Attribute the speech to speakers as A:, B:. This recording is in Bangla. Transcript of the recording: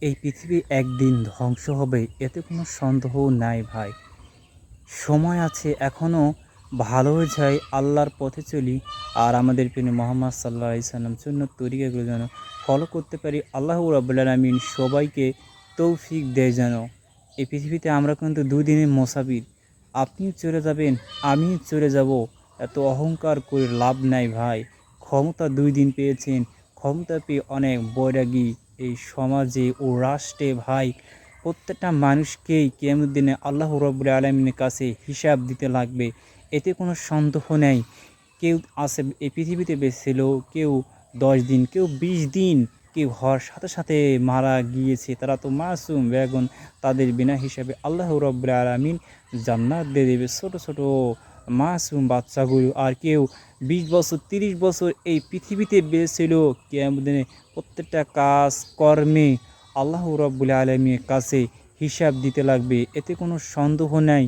A: এই পৃথিবী একদিন ধ্বংস হবে, এতে কোনো সন্দেহ নাই ভাই। সময় আছে এখনও, ভালো হয়ে যাই, আল্লাহর পথে চলি। আর আমাদের প্রিয় মুহাম্মদ সাল্লাল্লাহু আলাইহি সাল্লাম সুন্নত তরিকাগুলো যেন ফলো করতে পারি। আল্লাহ রাব্বুল আলামিন সবাইকে তৌফিক দেয় যেন। এই পৃথিবীতে আমরা কিন্তু দুদিনের মুসাফির। আপনিও চলে যাবেন, আমিও চলে যাব। এত অহংকার করে লাভ নাই ভাই। ক্ষমতা ২ দিন পেয়েছেন, ক্ষমতা পেয়ে অনেক বৈরাগী এই সমাজে ও রাষ্ট্রে ভাই। প্রত্যেকটা মানুষকেই কিয়ামতের দিনে আল্লাহ রাব্বুল আলামিনের কাছে হিসাব দিতে লাগবে। এতে কোনো সন্দেহ নেই। কেউ আছে এই পৃথিবীতে বেঁচে ছিল, কেউ ১০ দিন, কেউ ২০ দিন, কেউ হওয়ার সাথে সাথে মারা গিয়েছে। তারা তো মাসুম, এখন তাদের বিনা হিসাবে আল্লাহ রাব্বুল আলামিন জান্নাত দিয়ে দেবে ছোট ছোট মাসুম বাচ্চাগুলো। আর কেউ ২০ বছর ৩০ বছর এই পৃথিবীতে বেঁচে ছিল, কিয়ামতের দিনে প্রত্যেকটা কাজ কর্মে আল্লাহ রাব্বুল আলামিনের কাছে হিসাব দিতে লাগবে। এতে কোনো সন্দেহ নাই।